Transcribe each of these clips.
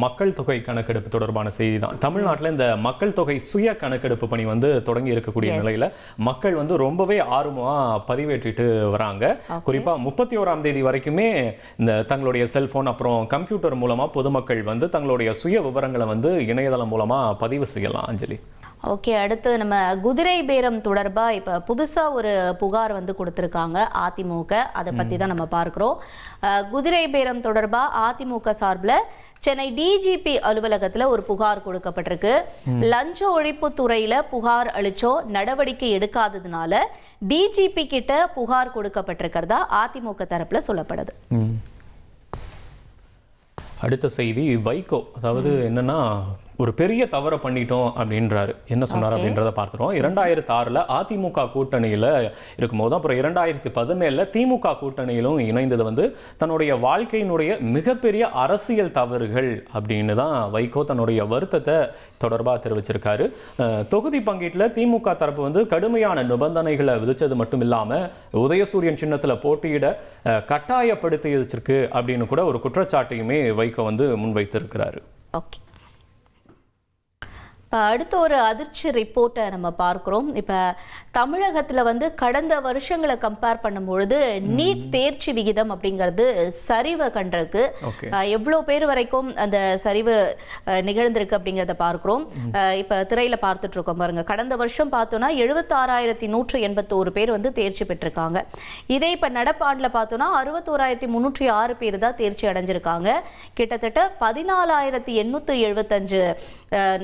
மக்கள் தொகை கணக்கெடுப்பு தொடர்பான செய்தி தான். தமிழ்நாட்டில் இந்த மக்கள் தொகை சுய கணக்கெடுப்பு பணி வந்து தொடங்கி இருக்கக்கூடிய நிலையில மக்கள் வந்து ரொம்பவே ஆர்வமா பதிவேற்றிட்டு வராங்க. குறிப்பா 31ஆம் தேதி வரைக்குமே இந்த தங்களுடைய செல்போன் அப்புறம் கம்ப்யூட்டர் மூலமா பொதுமக்கள் வந்து தங்களுடைய சுய விவரங்களை வந்து இணையதளம் மூலமா பதிவு செய்யலாம். அஞ்சலி, ஓகே, அடுத்து நம்ம குதிரை பேரம் தொடர்பாக இப்போ புதுசாக ஒரு புகார் வந்து கொடுத்துருக்காங்க அதிமுக. அதை பற்றி தான் நம்ம பார்க்குறோம். குதிரை பேரம் தொடர்பாக அதிமுக சார்பில் சென்னை டிஜிபி அலுவலகத்தில் ஒரு புகார் கொடுக்கப்பட்டிருக்கு. லஞ்ச ஒழிப்பு துறையில் புகார் அளிச்சோம், நடவடிக்கை எடுக்காததுனால டிஜிபி கிட்ட புகார் கொடுக்கப்பட்டிருக்கிறதா அதிமுக தரப்பில் சொல்லப்படுது. அடுத்த செய்தி வைகோ, அதாவது என்னன்னா ஒரு பெரிய தவறை பண்ணிட்டோம் அப்படின்றாரு. என்ன சொன்னார் அப்படின்றத பார்த்துருவோம். 2006 அதிமுக கூட்டணியில் இருக்கும்போது அப்புறம் 2017 திமுக கூட்டணியிலும் இணைந்தது வந்து தன்னுடைய வாழ்க்கையினுடைய மிகப்பெரிய அரசியல் தவறுகள் அப்படின்னு தான் வைகோ தன்னுடைய வருத்தத்தை தொடர்பாக தெரிவிச்சிருக்காரு. தொகுதி பங்கீட்டில் திமுக தரப்பு வந்து கடுமையான நிபந்தனைகளை விதிச்சது மட்டும் இல்லாமல் உதயசூரியன் சின்னத்தில் போட்டியிட கட்டாயப்படுத்தியிருக்கு அப்படின்னு கூட ஒரு குற்றச்சாட்டையுமே வைகோ வந்து முன்வைத்திருக்கிறாரு. ஓகே, இப்போ அடுத்த ஒரு அதிர்ச்சி ரிப்போர்ட்டை நம்ம பார்க்குறோம். இப்போ தமிழகத்தில் வந்து கடந்த வருஷங்களை கம்பேர் பண்ணும்பொழுது நீட் தேர்ச்சி விகிதம் அப்படிங்கிறது சரிவை கண்டிருக்கு. எவ்வளோ பேர் வரைக்கும் அந்த சரிவு நிகழ்ந்திருக்கு அப்படிங்கிறத பார்க்குறோம். இப்போ திரையில் பார்த்துட்டு இருக்கோம் பாருங்க. கடந்த வருஷம் பார்த்தோன்னா 76,181 பேர் வந்து தேர்ச்சி பெற்றிருக்காங்க. இதே இப்போ நடப்பாண்டில் பார்த்தோன்னா 61,306 பேர் தான் தேர்ச்சி அடைஞ்சிருக்காங்க. கிட்டத்தட்ட 14,875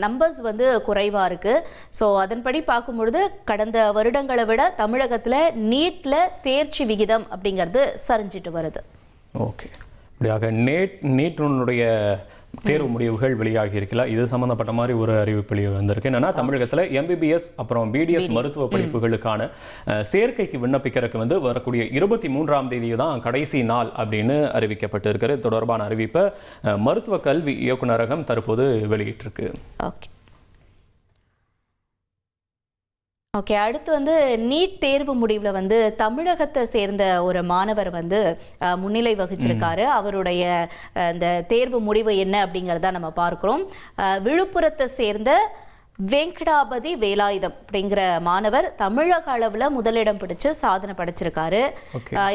நம்பர்ஸ் வந்து குறைவா இருக்கு. ஸோ அதன்படி பார்க்கும்பொழுது கடந்த வருடங்களை விட தமிழகத்தில் நீட்ல தேர்ச்சி விகிதம் அப்படிங்கிறது சரிஞ்சிட்டு வருது. ஓகே, இப்படியாக நீட்டினுடைய தேர்வு முடிவுகள் வெளியாகி இருக்கல. இது சம்பந்தப்பட்ட மாதிரி ஒரு அறிவிப்பு வந்திருக்கு. என்னன்னா தமிழகத்தில் எம்பிபிஎஸ் அப்புறம் பிடிஎஸ் மருத்துவ படிப்புகளுக்கான சேர்க்கைக்கு விண்ணப்பிக்கிறதுக்கு வந்து வரக்கூடிய 23ஆம் தேதி தான் கடைசி நாள் அப்படின்னு அறிவிக்கப்பட்டு இருக்கிற தொடர்பான அறிவிப்பை மருத்துவ கல்வி இயக்குநரகம் தற்போது வெளியிட்டிருக்கு. ஓகே, அடுத்து வந்து நீட் தேர்வு முடிவில் வந்து தமிழகத்தை சேர்ந்த ஒரு மாணவர் வந்து முன்னிலை வகிச்சிருக்காரு. அவருடைய இந்த தேர்வு முடிவு என்ன அப்படிங்கிறத நம்ம பார்க்குறோம். விழுப்புரத்தை சேர்ந்த வெங்கடாபதி வேலாயுதம் அப்படிங்கிற மாணவர் தமிழக அளவில் முதலிடம் பிடிச்சு சாதனை படைச்சிருக்காரு.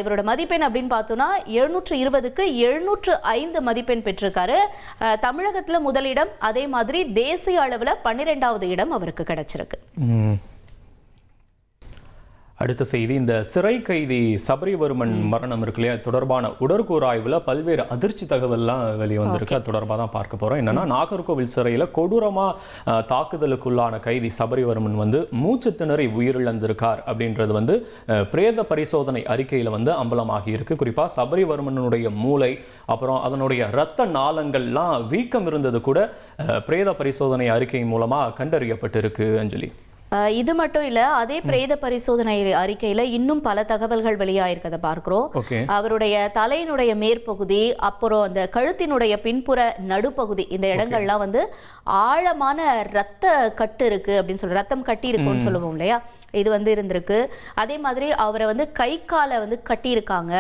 இவரோட மதிப்பெண் அப்படின்னு பார்த்தோம்னா 720க்கு 705 மதிப்பெண் பெற்றிருக்காரு. தமிழகத்தில் முதலிடம், அதே மாதிரி தேசிய அளவில் 12வது இடம் அவருக்கு கிடைச்சிருக்கு. அடுத்த செய்தி, இந்த சிறை கைதி சபரிவர்மன் மரணம் இருக்கு இல்லையா, தொடர்பான உடற்கூறாய்வில் பல்வேறு அதிர்ச்சி தகவல்லாம் வெளியே வந்திருக்கு. அது தொடர்பாக தான் பார்க்க போகிறோம். என்னன்னா நாகர்கோவில் சிறையில் கொடூரமாக தாக்குதலுக்குள்ளான கைதி சபரிவர்மன் வந்து மூச்சு திணறி உயிரிழந்திருக்கார் அப்படின்றது வந்து பிரேத பரிசோதனை அறிக்கையில் வந்து அம்பலமாகி இருக்கு. குறிப்பாக சபரிவர்மனுடைய மூளை அப்புறம் அதனுடைய இரத்த நாளங்கள்லாம் வீக்கம் இருந்தது கூட பிரேத பரிசோதனை அறிக்கை மூலமாக கண்டறியப்பட்டிருக்கு. அஞ்சலி, இது மட்டும் இல்ல, அதே பிரேத பரிசோதனை அறிக்கையில இன்னும் பல தகவல்கள் வெளியாயிருக்கதை பார்க்கிறோம். அவருடைய தலையினுடைய மேற்பகுதி அப்புறம் அந்த கழுத்தினுடைய பின்புற நடுப்பகுதி இந்த இடங்கள்லாம் வந்து ஆழமான ரத்த கட்டு இருக்கு அப்படின்னு சொல்லி ரத்தம் கட்டி இருக்குன்னு சொல்லுவோம் இல்லையா, இது வந்து இருந்திருக்கு. அதே மாதிரி அவரை வந்து கை காலை வந்து கட்டியிருக்காங்க,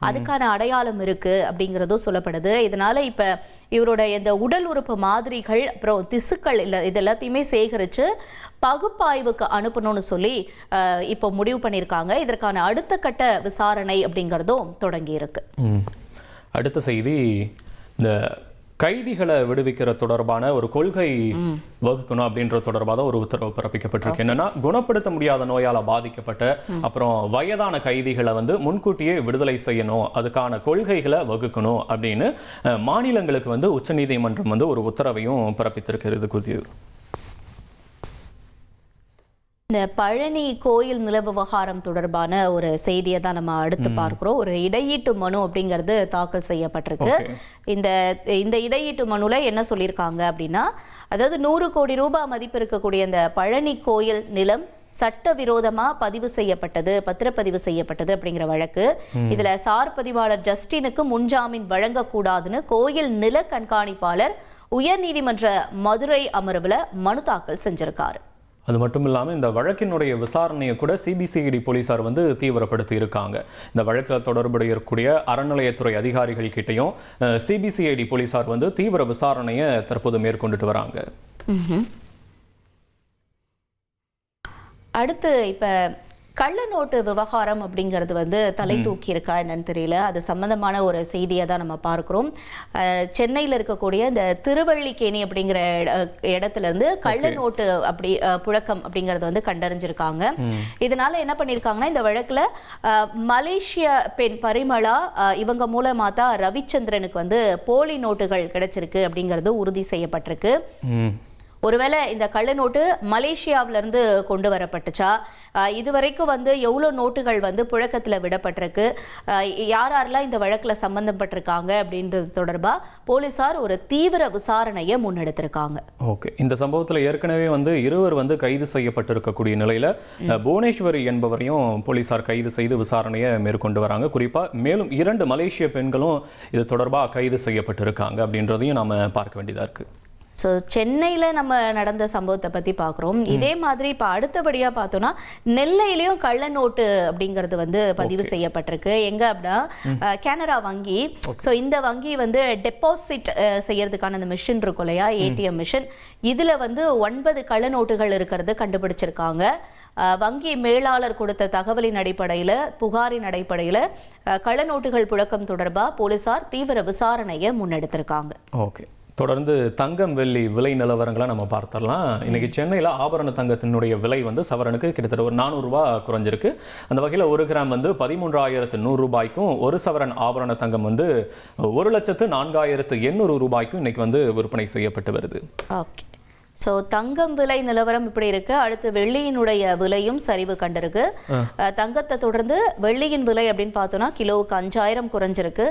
அதுக்கான அடையாளம் இருக்கு அப்படிங்கிறதும் சொல்லப்படுது. இதனால இப்ப இவருடைய இந்த உடல் உறுப்பு மாதிரிகள் அப்புறம் திசுக்கள் இல்லை இது எல்லாத்தையுமே சேகரித்து பகுப்பாய்வுக்கு அனுப்பணும்னு சொல்லி இப்போ முடிவு பண்ணியிருக்காங்க. இதற்கான அடுத்த கட்ட விசாரணை அப்படிங்கிறதும் தொடங்கி இருக்கு. அடுத்த செய்தி, இந்த கைதிகளை விடுவிக்கிற தொடர்பான ஒரு கொள்கை வகுக்கணும் அப்படின்ற தொடர்பாக தான் ஒரு உத்தரவு பிறப்பிக்கப்பட்டிருக்கு. என்னன்னா குணப்படுத்த முடியாத நோயால பாதிக்கப்பட்ட அப்புறம் வயதான கைதிகளை வந்து முன்கூட்டியே விடுதலை செய்யணும், அதுக்கான கொள்கைகளை வகுக்கணும் அப்படின்னு மாநிலங்களுக்கு வந்து உச்சநீதிமன்றம் வந்து ஒரு உத்தரவையும் பிறப்பித்திருக்கிறது. இந்த பழனி கோயில் நில விவகாரம் தொடர்பான ஒரு செய்தியை தான் நம்ம அடுத்து பார்க்கிறோம். ஒரு இடையீட்டு மனு அப்படிங்கிறது தாக்கல் செய்யப்பட்டிருக்கு. இந்த இடையீட்டு மனுல என்ன சொல்லியிருக்காங்க அப்படின்னா, அதாவது 100 கோடி ரூபாய் மதிப்பு இருக்கக்கூடிய இந்த பழனி கோயில் நிலம் சட்டவிரோதமா பதிவு செய்யப்பட்டது, பத்திரப்பதிவு செய்யப்பட்டது அப்படிங்கிற வழக்கு. இதுல சார் பதிவாளர் ஜஸ்டினுக்கு முன்ஜாமீன் வழங்கக்கூடாதுன்னு கோயில் நில கண்காணிப்பாளர் உயர்நீதிமன்ற மதுரை அமர்வுல மனு தாக்கல் செஞ்சிருக்காரு. அது மட்டும் இல்லாமல் இந்த வழக்கினுடைய விசாரணையை கூட சிபிசிஐடி போலீசார் வந்து தீவிரப்படுத்தி இருக்காங்க. இந்த வழக்கில் தொடர்புடைய இருக்கக்கூடிய அறநிலையத்துறை அதிகாரிகள் கிட்டையும் சிபிசிஐடி போலீசார் வந்து தீவிர விசாரணையை தற்போது மேற்கொண்டுட்டு வராங்க. அடுத்து இப்போ கள்ள நோட்டு விவகாரம் அப்படிங்கிறது வந்து தலை தூக்கி இருக்கா என்னன்னு தெரியல. அது சம்பந்தமான ஒரு செய்தியை தான் நம்ம பார்க்குறோம். சென்னையில் இருக்கக்கூடிய இந்த திருவள்ளிக்கேணி அப்படிங்கிற இடத்துல இருந்து கள்ள நோட்டு அப்படி புழக்கம் அப்படிங்கிறது வந்து கண்டறிஞ்சிருக்காங்க. இதனால என்ன பண்ணியிருக்காங்கன்னா, இந்த வழக்கில் மலேசிய பெண் பரிமளா இவங்க மூலமா தான் ரவிச்சந்திரனுக்கு வந்து போலி நோட்டுகள் கிடைச்சிருக்கு அப்படிங்கிறது உறுதி செய்யப்பட்டிருக்கு. ஒருவேளை இந்த கள்ள நோட்டு மலேசியாவிலிருந்து கொண்டு வரப்பட்டுச்சா, இதுவரைக்கும் வந்து எவ்வளோ நோட்டுகள் வந்து புழக்கத்தில் விடப்பட்டிருக்கு, யாரெல்லாம் இந்த வழக்கில் சம்பந்தப்பட்டிருக்காங்க அப்படின்றது தொடர்பாக போலீசார் ஒரு தீவிர விசாரணையை முன்னெடுத்திருக்காங்க. ஓகே, இந்த சம்பவத்தில் ஏற்கனவே வந்து இருவர் வந்து கைது செய்யப்பட்டிருக்கக்கூடிய நிலையில் புவனேஸ்வரி என்பவரையும் போலீசார் கைது செய்து விசாரணையை மேற்கொண்டு வராங்க. குறிப்பாக மேலும் 2 மலேசிய பெண்களும் இது தொடர்பாக கைது செய்யப்பட்டிருக்காங்க அப்படின்றதையும் நாம் பார்க்க வேண்டியதாக இருக்குது. ஸோ சென்னையில் நம்ம நடந்த சம்பவத்தை பற்றி பார்க்குறோம். இதே மாதிரி இப்போ அடுத்தபடியாக பார்த்தோன்னா நெல்லையிலையும் கள்ள நோட்டு அப்படிங்கிறது வந்து பதிவு செய்யப்பட்டிருக்கு. எங்கே அப்படின்னா கேனரா வங்கி. ஸோ இந்த வங்கி வந்து டெபாசிட் செய்யறதுக்கான அந்த மிஷின் இருக்கும் இல்லையா, ஏடிஎம் மிஷின், இதில் வந்து 9 கள்ள நோட்டுகள் இருக்கிறது கண்டுபிடிச்சிருக்காங்க. வங்கி மேலாளர் கொடுத்த தகவலின் அடிப்படையில், புகாரின் அடிப்படையில் கள்ள நோட்டுகள் புழக்கம் தொடர்பாக போலீசார் தீவிர விசாரணையை முன்னெடுத்திருக்காங்க. ஓகே, தொடர்ந்து தங்கம் வெள்ளி விலை நிலவரங்களை நம்ம பார்த்துடலாம். இன்னைக்கு சென்னையில் ஆபரண தங்கத்தினுடைய விலை வந்து சவரனுக்கு கிட்டத்தட்ட ஒரு 400 ரூபாய் குறைஞ்சிருக்கு. அந்த வகையில் 1 கிராம் வந்து 13,100 ரூபாய்க்கும், 1 சவரன் ஆபரண தங்கம் வந்து 1,04,800 ரூபாய்க்கும் இன்னைக்கு வந்து விற்பனை செய்யப்பட்டு வருது. ஓகே, ஸோ தங்கம் விலை நிலவரம் இப்படி இருக்கு. அடுத்து வெள்ளியினுடைய விலையும் சரிவு கண்டிருக்கு. தங்கத்தை தொடர்ந்து வெள்ளியின் விலை அப்படின்னு பார்த்தோம்னா கிலோவுக்கு 5,000 குறைஞ்சிருக்கு.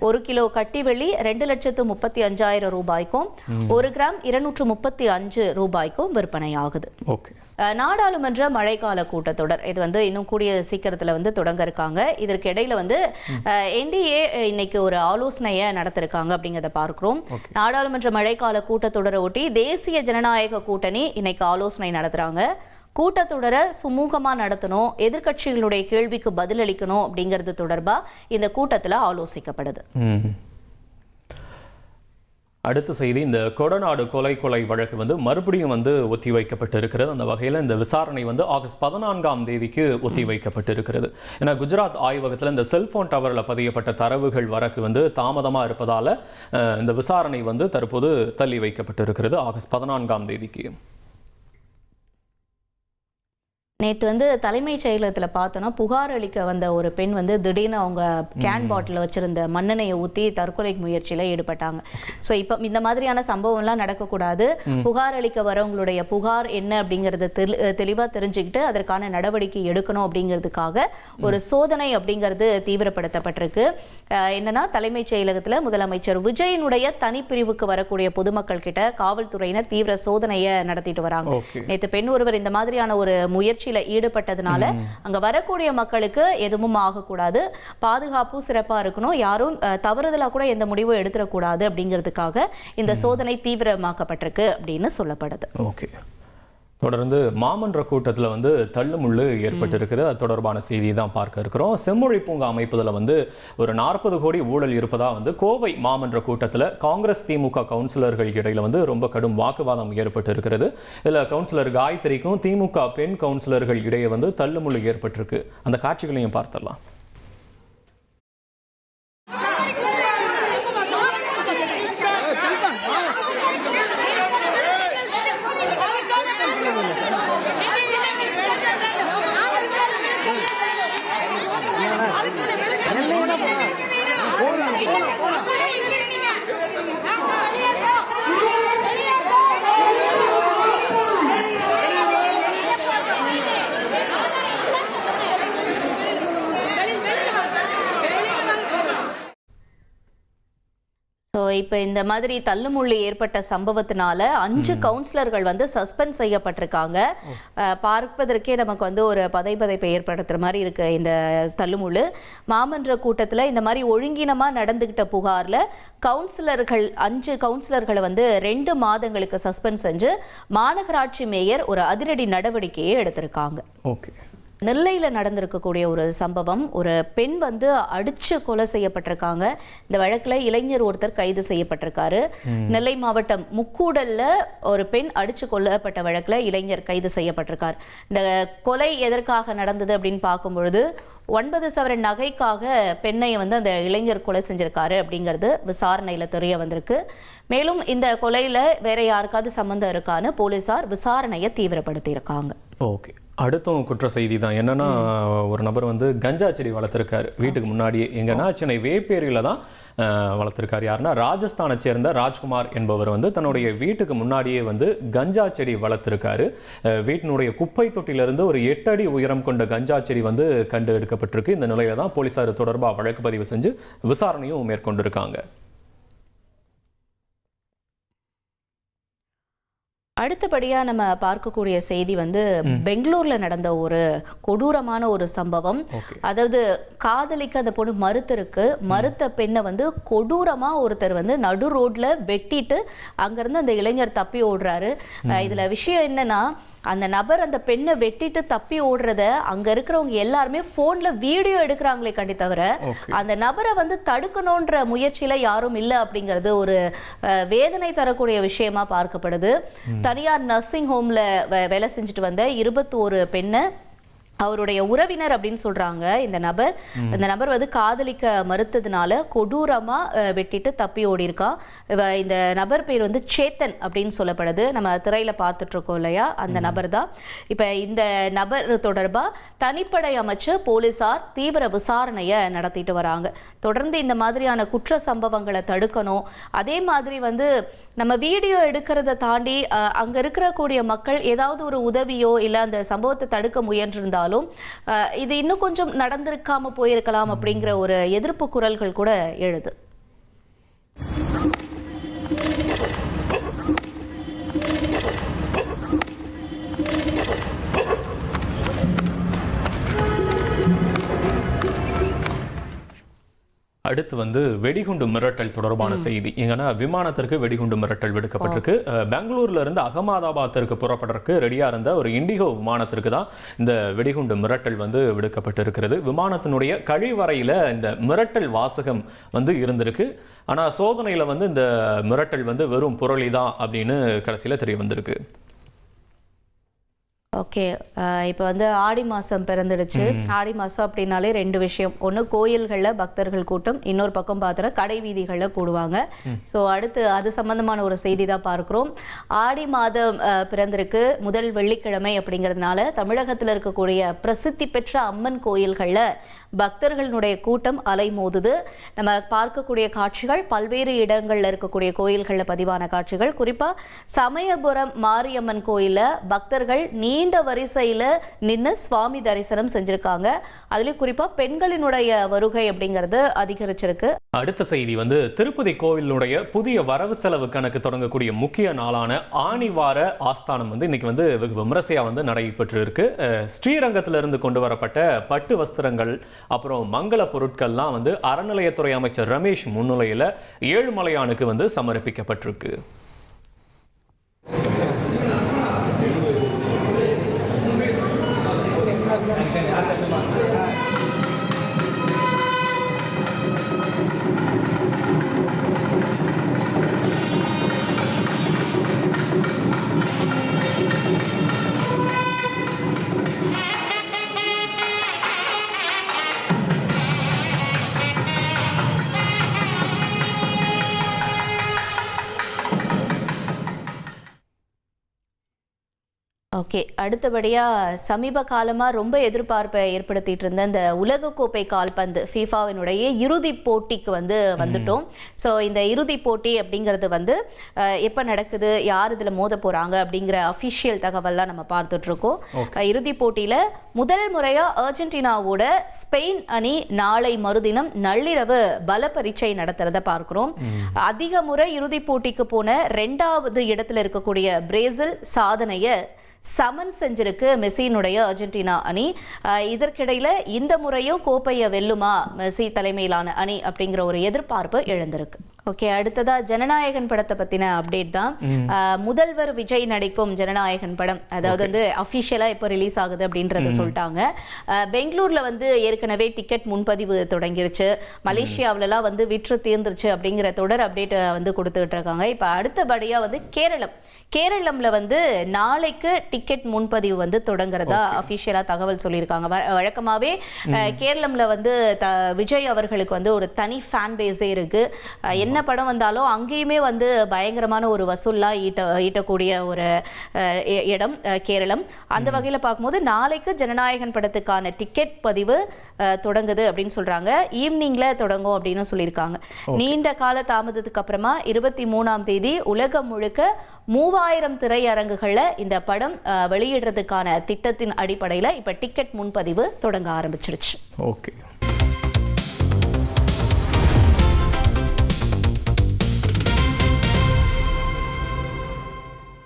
1 கிலோ கட்டி வெள்ளி 2,35,000 ரூபாய்க்கும், 1 கிராம் 235 ரூபாய்க்கும் விற்பனை ஆகுது. ஓகே, நாடாளுமன்ற மழைக்கால கூட்டத்தொடர் இது வந்து இன்னும் கூடிய சீக்கிரத்தில் வந்து தொடங்க இருக்காங்க. இதற்கு இடையில வந்து என்டிஏ இன்னைக்கு ஒரு ஆலோசனையை நடத்திருக்காங்க அப்படிங்கிறத பார்க்கிறோம். நாடாளுமன்ற மழைக்கால கூட்டத்தொடரை ஒட்டி தேசிய ஜனநாயக கூட்டணி இன்னைக்கு ஆலோசனை நடத்துறாங்க. கூட்டத்தொடரை சுமூகமாக நடத்தணும், எதிர்கட்சிகளுடைய கேள்விக்கு பதிலளிக்கணும் அப்படிங்கிறது தொடர்பாக இந்த கூட்டத்தில் ஆலோசிக்கப்படுது. அடுத்த செய்தி, இந்த கொடநாடு கொலை வழக்கு வந்து மறுபடியும் வந்து ஒத்தி வைக்கப்பட்டு இருக்கிறது. அந்த வகையில் இந்த விசாரணை வந்து ஆகஸ்ட் 14ஆம் தேதிக்கு ஒத்தி வைக்கப்பட்டு இருக்கிறது. ஏன்னா குஜராத் ஆய்வகத்தில் இந்த செல்போன் டவரில் பதியப்பட்ட தரவுகள் வரக்கு வந்து தாமதமாக இருப்பதால் இந்த விசாரணை வந்து தற்போது தள்ளி வைக்கப்பட்டு இருக்கிறது ஆகஸ்ட் 14ஆம் தேதிக்கு. நேற்று வந்து தலைமைச் செயலகத்தில் பார்த்தோன்னா புகார் அளிக்க வந்த ஒரு பெண் வந்து திடீர்னு அவங்க கேன் பாட்டில் வச்சுருந்த மண்ணெண்ணெயை ஊற்றி தற்கொலை முயற்சியில் ஈடுபட்டாங்க. ஸோ இப்போ இந்த மாதிரியான சம்பவம்லாம் நடக்கக்கூடாது. புகார் அளிக்க வரவங்களுடைய புகார் என்ன அப்படிங்கிறத தெளிவாக தெரிஞ்சுக்கிட்டு அதற்கான நடவடிக்கை எடுக்கணும் அப்படிங்கிறதுக்காக ஒரு சோதனை அப்படிங்கிறது தீவிரப்படுத்தப்பட்டிருக்கு. என்னன்னா, தலைமைச் செயலகத்தில் முதலமைச்சர் விஜயனுடைய தனிப்பிரிவுக்கு வரக்கூடிய பொதுமக்கள் கிட்ட காவல்துறையினர் தீவிர சோதனையை நடத்திட்டு வராங்க. நேற்று பெண் ஒருவர் இந்த மாதிரியான ஒரு முயற்சி ஈடுபட்டதுனால அங்க வரக்கூடிய மக்களுக்கு எதுவும் ஆகக்கூடாது, பாதுகாப்பும் சிறப்பா இருக்கணும், யாரும் தவறுதலா கூட எந்த முடிவும் எடுத்துடக்கூடாது அப்படிங்கிறதுக்காக இந்த சோதனை தீவிரமாக்கப்பட்டிருக்கு அப்படின்னு சொல்லப்படுது. ஓகே, தொடர்ந்து மாமன்ற கூட்டத்தில் வந்து தள்ளுமுள்ளு ஏற்பட்டிருக்கிறது. அது தொடர்பான செய்தியை தான் பார்க்க இருக்கிறோம். செம்மொழி பூங்கா அமைப்பதில் வந்து ஒரு 40 கோடி ஊழல் இருப்பதா வந்து கோவை மாமன்ற கூட்டத்தில் காங்கிரஸ் திமுக கவுன்சிலர்கள் இடையில வந்து ரொம்ப கடும் வாக்குவாதம் ஏற்பட்டு இருக்கிறது. இதில் கவுன்சிலர் காயத்ரிக்கும் திமுக பெண் கவுன்சிலர்கள் இடையே வந்து தள்ளுமுள்ளு ஏற்பட்டிருக்கு. அந்த காட்சிகளையும் பார்த்துடலாம். ஸோ இப்போ இந்த மாதிரி தள்ளுமுள்ளு ஏற்பட்ட சம்பவத்தினால 5 கவுன்சிலர்கள் வந்து சஸ்பெண்ட் செய்யப்பட்டிருக்காங்க. பார்ப்பதற்கே நமக்கு வந்து ஒரு பதைப்பதைப்பை ஏற்படுத்துகிற மாதிரி இருக்கு இந்த தள்ளுமுள்ளு. மாமன்ற கூட்டத்தில் இந்த மாதிரி ஒழுங்கினமாக நடந்துக்கிட்ட புகாரில் 5 கவுன்சிலர்களை வந்து 2 மாதங்களுக்கு சஸ்பெண்ட் செஞ்சு மாநகராட்சி மேயர் ஒரு அதிரடி நடவடிக்கையை எடுத்திருக்காங்க. ஓகே. நெல்லையில் நடந்திருக்கக்கூடிய ஒரு சம்பவம், ஒரு பெண் வந்து அடிச்சு கொலை செய்யப்பட்டிருக்காங்க. இந்த வழக்கில் இளைஞர் ஒருத்தர் கைது செய்யப்பட்டிருக்காரு. நெல்லை மாவட்டம் முக்கூடல்ல ஒரு பெண் அடிச்சு கொல்லப்பட்ட வழக்கில் இளைஞர் கைது செய்யப்பட்டிருக்கார். இந்த கொலை எதற்காக நடந்தது அப்படின்னு பார்க்கும் பொழுது 9 சவரன் நகைக்காக பெண்ணை வந்து அந்த இளைஞர் கொலை செஞ்சிருக்காரு அப்படிங்கிறது விசாரணையில் தெரிய வந்திருக்கு. மேலும் இந்த கொலையில வேற யாருக்காவது சம்பந்தம் இருக்கான்னு போலீசார் விசாரணையை தீவிரப்படுத்தி இருக்காங்க. ஓகே. அடுத்தும் குற்ற செய்தி தான். என்னன்னா, ஒரு நபர் வந்து கஞ்சா செடி வளர்த்துருக்காரு வீட்டுக்கு முன்னாடியே. எங்கன்னா சென்னை வேப்பேரியில் தான் வளர்த்துருக்காரு. யாருன்னா, ராஜஸ்தானை சேர்ந்த ராஜ்குமார் என்பவர் வந்து தன்னுடைய வீட்டுக்கு முன்னாடியே வந்து கஞ்சா செடி வளர்த்துருக்காரு. வீட்டினுடைய குப்பை தொட்டிலிருந்து ஒரு 8 அடி உயரம் கொண்ட கஞ்சா செடி வந்து கண்டு எடுக்கப்பட்டிருக்கு. இந்த நிலையில தான் போலீசார் தொடர்பாக வழக்கு பதிவு செஞ்சு விசாரணையும் மேற்கொண்டிருக்காங்க. அடுத்தபடியாக நம்ம பார்க்கக்கூடிய செய்தி வந்து பெங்களூர்ல நடந்த ஒரு கொடூரமான ஒரு சம்பவம். அதாவது காதலிக்க அந்த பொண்ணு மறுத்த பெண்ணை வந்து கொடூரமா ஒருத்தர் வந்து நடு ரோட்ல வெட்டிட்டு அங்கிருந்து அந்த இளைஞர் தப்பி ஓடுறாரு. இதுல விஷயம் என்னன்னா, அந்த நபர் அந்த பெண்ணை வெட்டிட்டு தப்பி ஓடுறத அங்க இருக்கிறவங்க எல்லாருமே போன்ல வீடியோ எடுக்கிறாங்களே கண்டி தவிர அந்த நபரை வந்து தடுக்கணும்ன்ற முயற்சியில யாரும் இல்லை அப்படிங்கிறது ஒரு வேதனை தரக்கூடிய விஷயமா பார்க்கப்படுது. தனியார் நர்சிங் ஹோம்ல வேலை செஞ்சுட்டு வந்த 21 பெண்ணை அவருடைய உறவினர் அப்படின்னு சொல்றாங்க. இந்த நபர் வந்து காதலிக்க மறுத்ததுனால கொடூரமா வெட்டிட்டு தப்பி ஓடி இருக்கான். இந்த நபர் பேர் வந்து சேத்தன் அப்படின்னு சொல்லப்படுது. நம்ம திரையில பார்த்துட்டு இருக்கோம் இல்லையா, அந்த நபர் தான். இப்ப இந்த நபர் தொடர்பா தனிப்படை அமைச்சு போலீசார் தீவிர விசாரணையை நடத்திட்டு வராங்க. தொடர்ந்து இந்த மாதிரியான குற்ற சம்பவங்களை தடுக்கணும். அதே மாதிரி வந்து நம்ம வீடியோ எடுக்கிறத தாண்டி அங்க இருக்கக்கூடிய மக்கள் ஏதாவது ஒரு உதவியோ இல்லை அந்த சம்பவத்தை தடுக்க முயன்றிருந்தாலும் இது இன்னும் கொஞ்சம் நடந்திருக்காம போயிருக்கலாம் அப்படிங்கிற ஒரு எதிர்ப்பு குரல்கள் கூட எழுது. அடுத்து வந்து வெடிகுண்டு மிரட்டல் தொடர்பான செய்தி. எங்கன்னா, விமானத்திற்கு வெடிகுண்டு மிரட்டல் விடுக்கப்பட்டிருக்கு. பெங்களூர்ல இருந்து அகமதாபாத்திற்கு புறப்படுறதுக்கு ரெடியா இருந்த ஒரு இண்டிகோ விமானத்திற்கு தான் இந்த வெடிகுண்டு மிரட்டல் வந்து விடுக்கப்பட்டிருக்கிறது. விமானத்தினுடைய கழிவறையில இந்த மிரட்டல் வாசகம் வந்து இருந்திருக்கு. ஆனா சோதனையில வந்து இந்த மிரட்டல் வந்து வெறும் புரளி தான் அப்படின்னு கடைசியில தெரிய வந்திருக்கு. ஓகே. இப்போ வந்து ஆடி மாதம் பிறந்துடுச்சு. ஆடி மாதம் அப்படின்னாலே 2 விஷயம். ஒன்று கோயில்களில் பக்தர்கள் கூட்டம், இன்னொரு பக்கம் பார்த்தோன்னா கடை வீதிகளில் கூடுவாங்க. ஸோ அடுத்து அது சம்பந்தமான ஒரு செய்தி தான் பார்க்குறோம். ஆடி மாதம் பிறந்திருக்கு, முதல் வெள்ளிக்கிழமை அப்படிங்கிறதுனால தமிழகத்தில் இருக்கக்கூடிய பிரசித்தி பெற்ற அம்மன் கோயில்களில் பக்தர்களுடைய கூட்டம் அலைமோதுது. நம்ம பார்க்கக்கூடிய காட்சிகள் பல்வேறு இடங்களில் இருக்கக்கூடிய கோயில்களில் பதிவான காட்சிகள். குறிப்பாக சமயபுரம் மாரியம்மன் கோயிலில் பக்தர்கள் நீண்ட வரிசையில் நின்று சுவாமி தரிசனம் செஞ்சுருக்காங்க. அதுலேயும் குறிப்பாக பெண்களினுடைய வருகை அப்படிங்கிறது அதிகரிச்சிருக்கு. அடுத்த செய்தி வந்து திருப்பதி கோவிலுடைய புதிய வரவு செலவு கணக்கு தொடங்கக்கூடிய முக்கிய நாளான ஆணிவார ஆஸ்தானம் வந்து இன்னைக்கு வந்து வெகு விமரிசையாக வந்து நடைபெற்று இருக்கு. ஸ்ரீரங்கத்திலிருந்து கொண்டு வரப்பட்ட பட்டு வஸ்திரங்கள் அப்புறம் மங்கள பொருட்கள்லாம் வந்து அறநிலையத்துறை அமைச்சர் ரமேஷ் முன்னிலையில் ஏழுமலையானுக்கு வந்து சமர்ப்பிக்கப்பட்டிருக்கு. ஓகே, அடுத்தபடியா சமீப காலமா ரொம்ப எதிர்பார்ப்பை ஏற்படுத்திட்டு இருந்த இந்த உலகக்கோப்பை கால்பந்து ஃபீஃபாவினுடைய இறுதிப் போட்டிக்கு வந்துட்டோம். ஸோ இந்த இறுதிப் போட்டி அப்படிங்கிறது எப்போ நடக்குது, யார் இதில் மோத போறாங்க அப்படிங்கிற அஃபிஷியல் தகவல்லாம் நம்ம பார்த்துட்டு இருக்கோம். இறுதிப் போட்டியில முதல் முறையா அர்ஜென்டினாவோட ஸ்பெயின் அணி நாளை மறுதினம் நள்ளிரவு பல பரீட்சை நடத்துறத பார்க்கிறோம். அதிக முறை இறுதிப் போட்டிக்கு போன 2வது இடத்துல இருக்கக்கூடிய பிரேசில் சாதனையை சமன் செஞ்சிருக்கு மெஸ்ஸியினுடைய அர்ஜென்டினா அணி. இதற்கிடையில இந்த முறையும் கோப்பையை வெல்லுமா மெஸ்ஸி தலைமையிலான அணி அப்படிங்கிற ஒரு எதிர்பார்ப்பு எழுந்திருக்கு. ஓகே, அடுத்ததா ஜனநாயகன் படத்தை பத்தின அப்டேட் தான். முதல்வர் விஜய் நடிக்கும் ஜனநாயகன் படம், அதாவது அஃபிஷியலா இப்போ ரிலீஸ் ஆகுது அப்படின்றத சொல்லிட்டாங்க. பெங்களூர்ல ஏற்கனவே டிக்கெட் முன்பதிவு தொடங்கிருச்சு. மலேசியாவிலலாம் விற்று தீர்ந்துருச்சு அப்படிங்கிற தொடர் அப்டேட் கொடுத்துட்டு இருக்காங்க. இப்போ அடுத்தபடியா கேரளம்ல நாளைக்கு டிக்கெட் முன்பதிவு தொடங்குறதா அஃபிஷியலா தகவல் சொல்லியிருக்காங்க. வழக்கமாவே கேரளம்ல விஜய் அவர்களுக்கு ஒரு தனி ஃபேன் பேஸே இருக்கு. என்ன படம் வந்தாலும் அங்கேயுமே பயங்கரமான ஒரு வசூல்லாம் ஈட்டக்கூடிய ஒரு இடம் கேரளம். அந்த வகையில பார்க்கும்போது நாளைக்கு ஜனநாயகன் படத்துக்கான டிக்கெட் பதிவு தொடங்குது அப்படின்னு சொல்றாங்க. ஈவினிங்ல தொடங்கும் அப்படின்னு சொல்லியிருக்காங்க. நீண்ட கால தாமதத்துக்கு அப்புறமா 23ஆம் தேதி உலகம் முழுக்க 3000 திரையரங்குகள்ல இந்த படம் வெளியிடுறதுக்கான திட்டத்தின் அடிப்படையில் இப்ப டிக்கெட் முன்பதிவு தொடங்க ஆரம்பிச்சிருச்சு. ஓகே.